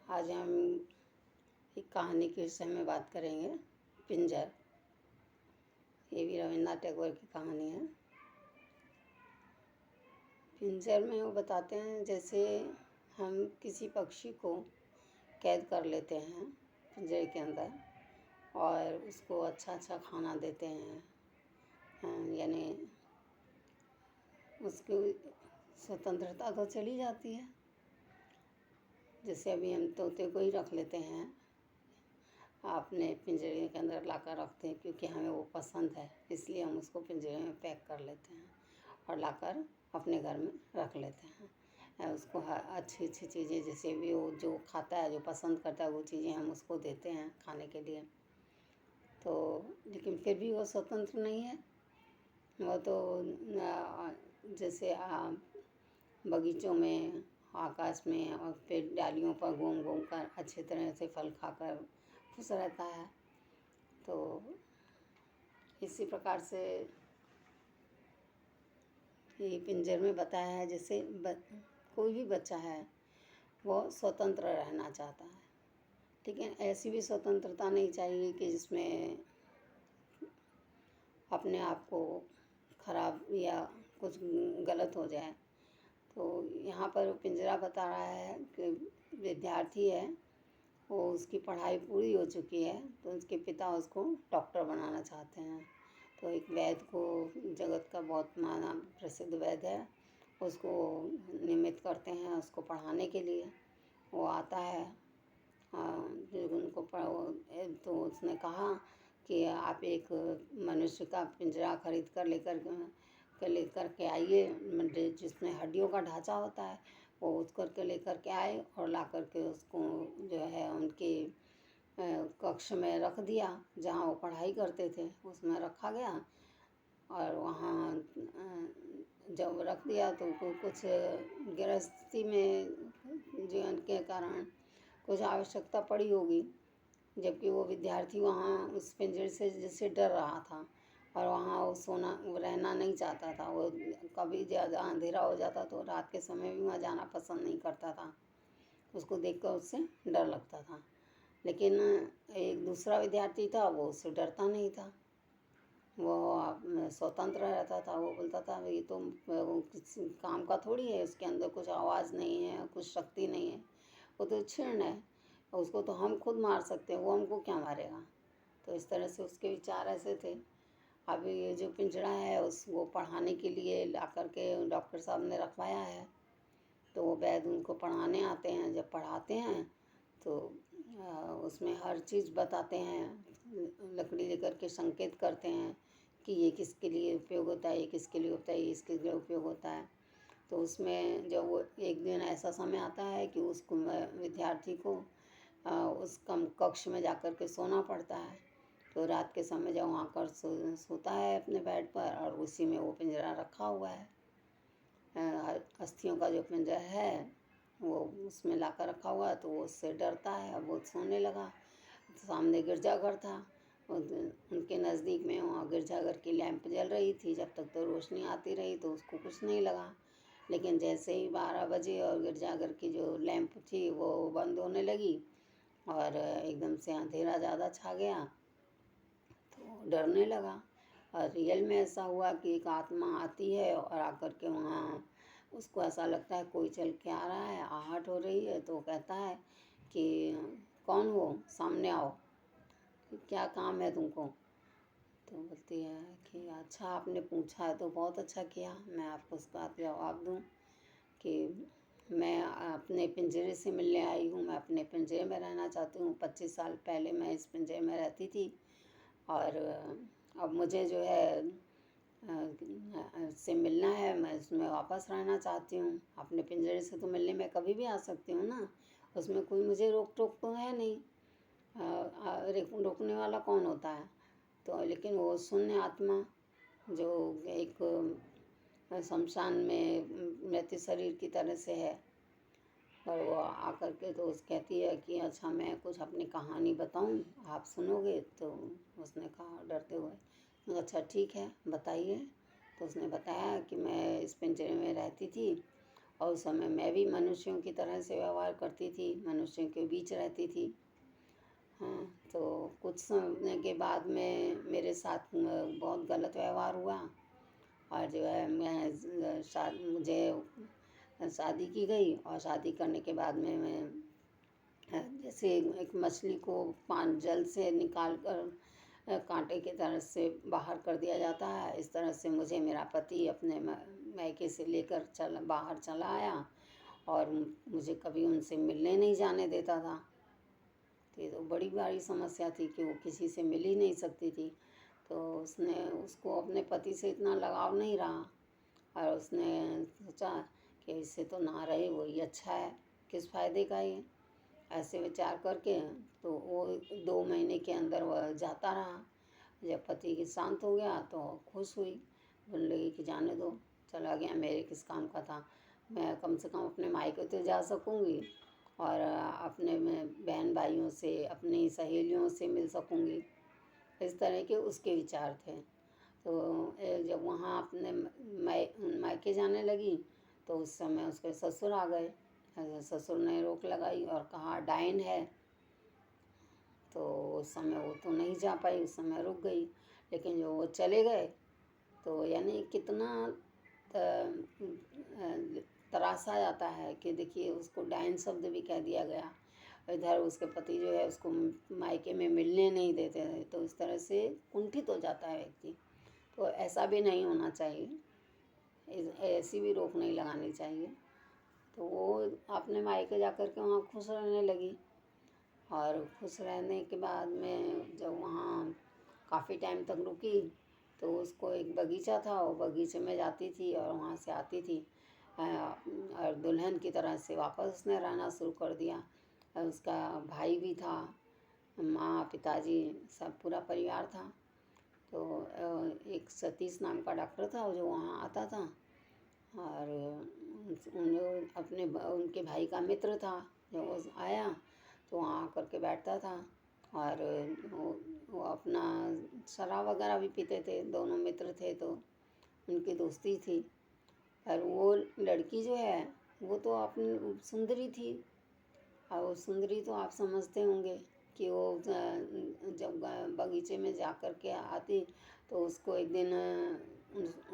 आज हम एक कहानी के विषय में बात करेंगे। पिंजर। ये भी रविन्द्रनाथ टैगोर की कहानी है। पिंजर में वो बताते हैं जैसे हम किसी पक्षी को कैद कर लेते हैं पिंजरे के अंदर और उसको अच्छा खाना देते हैं, यानी उसकी स्वतंत्रता तो चली जाती है। जैसे अभी हम तोते को ही रख लेते हैं, अपने पिंजरे के अंदर लाकर रखते हैं क्योंकि हमें वो पसंद है, इसलिए हम उसको पिंजरे में पैक कर लेते हैं और लाकर अपने घर में रख लेते हैं। उसको अच्छी चीज़ें जैसे भी वो जो खाता है, जो पसंद करता है, वो चीज़ें हम उसको देते हैं खाने के लिए। तो लेकिन फिर भी वो स्वतंत्र नहीं है। वो तो जैसे बगीचों में, आकाश में और फिर डालियों पर घूम घूम कर अच्छी तरह से फल खाकर खुश रहता है। तो इसी प्रकार से ये पिंजर में बताया है। जैसे कोई भी बच्चा है वो स्वतंत्र रहना चाहता है, ठीक है। ऐसी भी स्वतंत्रता नहीं चाहिए कि जिसमें अपने आप को खराब या कुछ गलत हो जाए। तो यहाँ पर पिंजरा बता रहा है कि विद्यार्थी है, वो उसकी पढ़ाई पूरी हो चुकी है, तो उसके पिता उसको डॉक्टर बनाना चाहते हैं। तो एक वैद्य को, जगत का बहुत माना प्रसिद्ध वैद्य है, उसको निमित्त करते हैं उसको पढ़ाने के लिए। वो आता है, जब उनको तो उसने कहा कि आप एक मनुष्य का पिंजरा खरीद कर लेकर के आइए, जिसमें हड्डियों का ढांचा होता है, वो उस करके लेकर के आए और ला करके उसको जो है उनके कक्ष में रख दिया, जहाँ वो पढ़ाई करते थे उसमें रखा गया। और वहाँ जब रख दिया तो कुछ गृहस्थी में जीवन के कारण कुछ आवश्यकता पड़ी होगी, जबकि वो विद्यार्थी वहाँ उस पिंजरे से जैसे डर रहा था और वहाँ वो रहना नहीं चाहता था। वो कभी ज़्यादा अंधेरा हो जाता तो रात के समय भी वहाँ जाना पसंद नहीं करता था, उसको देखकर उससे डर लगता था। लेकिन एक दूसरा विद्यार्थी था, वो उससे डरता नहीं था, वो स्वतंत्र रहता था। वो बोलता था ये तो किसी काम का थोड़ी है, उसके अंदर कुछ आवाज़ नहीं है, कुछ शक्ति नहीं है, वो तो क्षीण है, उसको तो हम खुद मार सकते हैं, वो हमको क्या मारेगा। तो इस तरह से उसके विचार ऐसे थे। अब ये जो पिंजरा है उसको पढ़ाने के लिए ला करके डॉक्टर साहब ने रखवाया है। तो वो वैद्य उनको पढ़ाने आते हैं। जब पढ़ाते हैं तो उसमें हर चीज़ बताते हैं, लकड़ी लेकर के संकेत करते हैं कि ये किसके लिए उपयोग होता है, ये किसके लिए होता है, ये इसके लिए उपयोग होता है। तो उसमें जब वो एक दिन ऐसा समय आता है कि उसको विद्यार्थी को उस कक्ष में जाकर के सोना पड़ता है। तो रात के समय जब वहाँ कर सोता है अपने बेड पर, और उसी में वो पिंजरा रखा हुआ है। अस्थियों का जो पिंजरा है वो उसमें लाकर रखा हुआ है, तो वो उससे डरता है। अब वो सोने लगा। सामने गिरजाघर था, उनके नज़दीक में वहाँ गिरजाघर की लैंप जल रही थी। जब तक तो रोशनी आती रही तो उसको कुछ नहीं लगा, लेकिन जैसे ही 12 बजे और गिरजाघर की जो लैंप थी वो बंद होने लगी और एकदम से अंधेरा ज़्यादा छा गया, तो डरने लगा। और रियल में ऐसा हुआ कि एक आत्मा आती है और आकर के वहाँ उसको ऐसा लगता है कोई चल के आ रहा है, आहट हो रही है। तो वो कहता है कि कौन हो, सामने आओ, क्या काम है तुमको। तो बोलती है कि अच्छा आपने पूछा है तो बहुत अच्छा किया, मैं आपको उसका जवाब दूँ कि मैं अपने पिंजरे से मिलने आई हूँ। मैं अपने पिंजरे में रहना चाहती हूँ। 25 साल पहले मैं इस पिंजरे में रहती थी और अब मुझे जो है से मिलना है, मैं उसमें वापस रहना चाहती हूँ। अपने पिंजरे से तो मिलने में कभी भी आ सकती हूँ ना, उसमें कोई मुझे रोक टोक तो है नहीं, रोकने वाला कौन होता है। तो लेकिन वो शून्य आत्मा जो एक शमशान में मृत शरीर की तरह से है, और वो आकर के तो उस कहती है कि अच्छा मैं कुछ अपनी कहानी बताऊं, आप सुनोगे। तो उसने कहा डरते हुए, अच्छा ठीक है बताइए। तो उसने बताया कि मैं इस पिंजरे में रहती थी और उस समय मैं भी मनुष्यों की तरह से व्यवहार करती थी, मनुष्यों के बीच रहती थी। हाँ, तो कुछ समय के बाद में मेरे साथ बहुत गलत व्यवहार हुआ। और जो है मुझे शादी की गई, और शादी करने के बाद में मैं जैसे एक मछली को पान जल से निकाल कर कांटे की तरह से बाहर कर दिया जाता है, इस तरह से मुझे मेरा पति अपने मायके से लेकर बाहर चला आया, और मुझे कभी उनसे मिलने नहीं जाने देता था। तो ये तो बड़ी भारी समस्या थी कि वो किसी से मिल ही नहीं सकती थी। तो उसको अपने पति से इतना लगाव नहीं रहा, और उसने सोचा कि इससे तो ना रहे वही अच्छा है, किस फ़ायदे का ये, ऐसे विचार करके। तो वो 2 महीने के अंदर वह जाता रहा। जब पति की शांत हो गया तो खुश हुई, बोलने लगी कि जाने दो, चला गया, मेरे किस काम का था, मैं कम से कम अपने मायके तो जा सकूँगी, और अपने में बहन भाइयों से, अपनी सहेलियों से मिल सकूँगी। इस तरह के उसके विचार थे। तो जब वहाँ अपने मायके जाने लगी तो उस समय उसके ससुर आ गए। ससुर ने रोक लगाई और कहा डायन है। तो उस समय वो तो नहीं जा पाई, उस समय रुक गई। लेकिन जो वो चले गए तो यानी कितना तरासा जाता है कि देखिए उसको डायन शब्द भी कह दिया गया। इधर उसके पति जो है उसको मायके में मिलने नहीं देते थे, तो इस तरह से कुंठित हो जाता है व्यक्ति। तो ऐसा भी नहीं होना चाहिए, ऐसी भी रोक नहीं लगानी चाहिए। तो वो अपने मायके जा कर के वहाँ खुश रहने लगी, और खुश रहने के बाद में जब वहाँ काफ़ी टाइम तक रुकी तो उसको एक बगीचा था, वो बगीचे में जाती थी और वहाँ से आती थी, और दुल्हन की तरह से वापस उसने रहना शुरू कर दिया। उसका भाई भी था, माँ पिताजी सब पूरा परिवार था। तो एक सतीश नाम का डॉक्टर था जो वहाँ आता था, और उनके भाई का मित्र था, जो वो आया तो वहाँ आकर के बैठता था, और वो अपना शराब वगैरह भी पीते थे, दोनों मित्र थे तो उनकी दोस्ती थी। पर वो लड़की जो है वो तो अपनी सुंदरी थी, और वो सुंदरी तो आप समझते होंगे कि वो जब बगीचे में जा कर के आती तो उसको एक दिन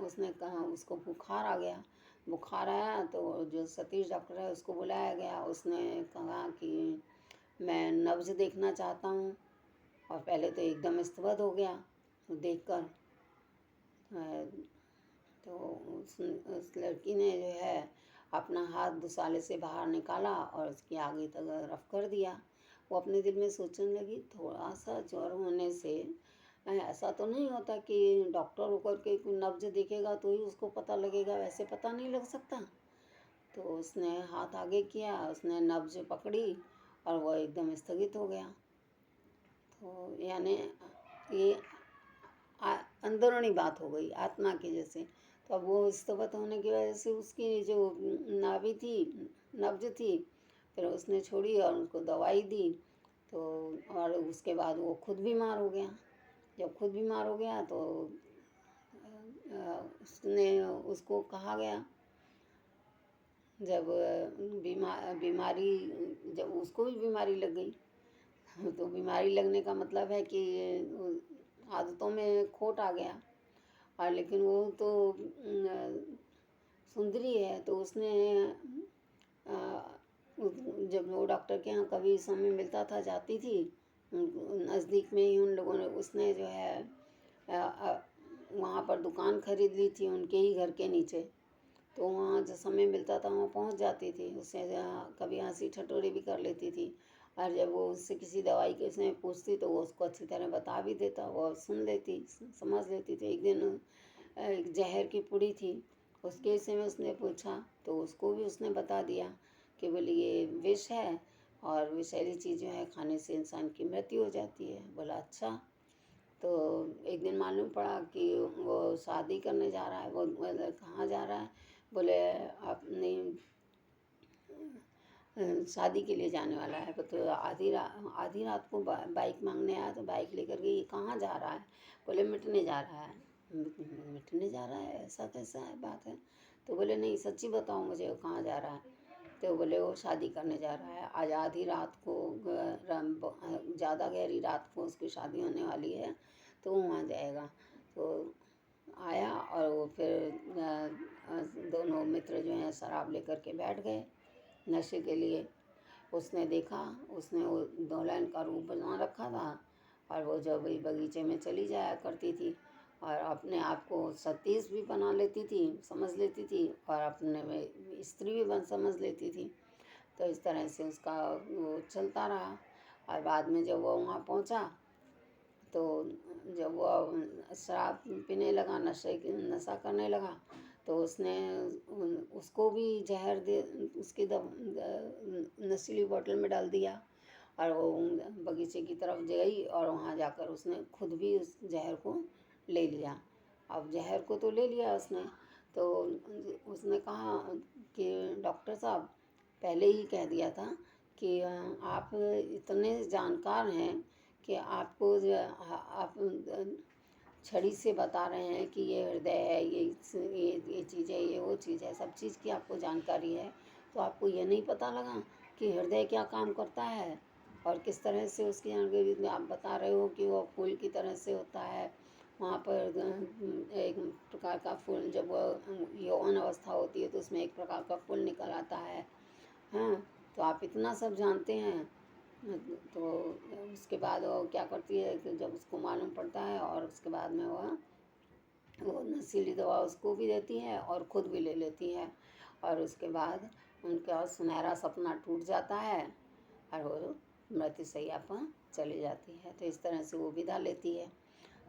उसने कहा, उसको बुखार आ गया। बुखार आया तो जो सतीश डॉक्टर है उसको बुलाया गया। उसने कहा कि मैं नब्ज देखना चाहता हूँ, और पहले तो एकदम स्तब्ध हो गया देखकर। तो उस लड़की ने जो है अपना हाथ दुसाले से बाहर निकाला और उसकी आगे तक रफ कर दिया। वो अपने दिल में सोचने लगी थोड़ा सा ज्वर होने से ऐसा तो नहीं होता कि डॉक्टर होकर के नब्ज देखेगा तो ही उसको पता लगेगा, वैसे पता नहीं लग सकता। तो उसने हाथ आगे किया, उसने नब्ज पकड़ी और वो एकदम स्थगित हो गया। तो यानी ये अंदरूनी बात हो गई आत्मा की जैसे। तो अब वो स्तब्ध होने की वजह से उसकी जो नाभि थी, नब्ज थी, फिर उसने छोड़ी और उसको दवाई दी। तो और उसके बाद वो खुद बीमार हो गया। जब खुद बीमार हो गया तो उसको कहा गया, जब बीमारी जब उसको भी बीमारी लग गई तो बीमारी लगने का मतलब है कि आदतों में खोट आ गया। और लेकिन वो तो सुंदरी है, तो उसने जब वो डॉक्टर के यहाँ कभी समय मिलता था जाती थी, नज़दीक में ही उन लोगों ने उसने जो है वहाँ पर दुकान खरीद ली थी उनके ही घर के नीचे। तो वहाँ जब समय मिलता था वहाँ पहुँच जाती थी, उससे कभी हंसी ठटोरी भी कर लेती थी। और जब वो उससे किसी दवाई के उसमें पूछती तो वो उसको अच्छी तरह बता भी देता, वो सुन लेती, समझ लेती थी। एक दिन एक जहर की पुड़ी थी, उसके विषय में उसने पूछा तो उसको भी उसने बता दिया कि बोले ये विष है और विषैली चीज़ें हैं, खाने से इंसान की मृत्यु हो जाती है। बोला अच्छा। तो एक दिन मालूम पड़ा कि वो शादी करने जा रहा है। वो कहाँ जा रहा है? बोले अपनी शादी के लिए जाने वाला है। तो आधी रात को बाइक मांगने आया, तो बाइक लेकर के ये कहाँ जा रहा है? बोले मिटने जा रहा है। मिटने जा रहा है, ऐसा कैसा है बात है। तो बोले नहीं सच्ची बताओ मुझे, वो कहाँ जा रहा है। तो बोले वो शादी करने जा रहा है, आज आधी रात को ज़्यादा गहरी रात को उसकी शादी होने वाली है, तो वो वहाँ जाएगा। तो आया और वो फिर दोनों मित्र जो हैं शराब लेकर के बैठ गए नशे के लिए। उसने देखा, उसने वो दुल्हन का रूप बना रखा था और वो जब बगीचे में चली जाया करती थी और अपने आप को सतीश भी बना लेती थी, समझ लेती थी, और अपने में स्त्री भी समझ लेती थी। तो इस तरह से उसका वो चलता रहा। और बाद में जब वो वहाँ पहुँचा तो जब वो शराब पीने लगा, नशा करने लगा, तो उसने उसको भी जहर दे उसकी नशीली बोतल में डाल दिया और वो बगीचे की तरफ गई और वहाँ जाकर उसने खुद भी उस जहर को ले लिया। अब जहर को तो ले लिया उसने, तो उसने कहा कि डॉक्टर साहब पहले ही कह दिया था कि आप इतने जानकार हैं कि आपको आप छड़ी से बता रहे हैं कि ये हृदय है, ये चीज़ है, ये वो चीज़ है, सब चीज़ की आपको जानकारी है, तो आपको ये नहीं पता लगा कि हृदय क्या काम करता है और किस तरह से उसकी जानकारी। आप बता रहे हो कि वो फूल की तरह से होता है, वहाँ पर एक प्रकार का फूल, जब वो यौवन अवस्था होती है तो उसमें एक प्रकार का फूल निकल आता है। हाँ, तो आप इतना सब जानते हैं। तो उसके बाद वो क्या करती है कि जब उसको मालूम पड़ता है और उसके बाद में वो नशीली दवा उसको भी देती है और खुद भी ले लेती है और उसके बाद उनका सुनहरा सपना टूट जाता है और वो मृत्युशैया पर चली जाती है। तो इस तरह से वो विदा लेती है।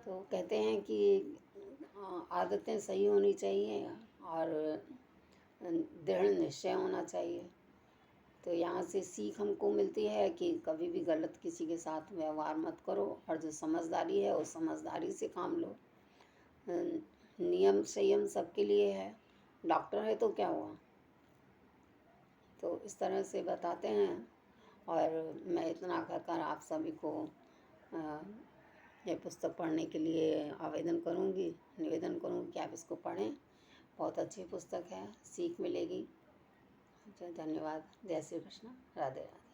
तो कहते हैं कि आदतें सही होनी चाहिए और दृढ़ निश्चय होना चाहिए। तो यहाँ से सीख हमको मिलती है कि कभी भी गलत किसी के साथ व्यवहार मत करो और जो समझदारी है वो समझदारी से काम लो। नियम संयम सबके लिए है, डॉक्टर है तो क्या हुआ। तो इस तरह से बताते हैं और मैं इतना कहकर आप सभी को ये पुस्तक पढ़ने के लिए निवेदन करूँगी कि आप इसको पढ़ें। बहुत अच्छी पुस्तक है, सीख मिलेगी। धन्यवाद। जय श्री कृष्ण। राधे राधे।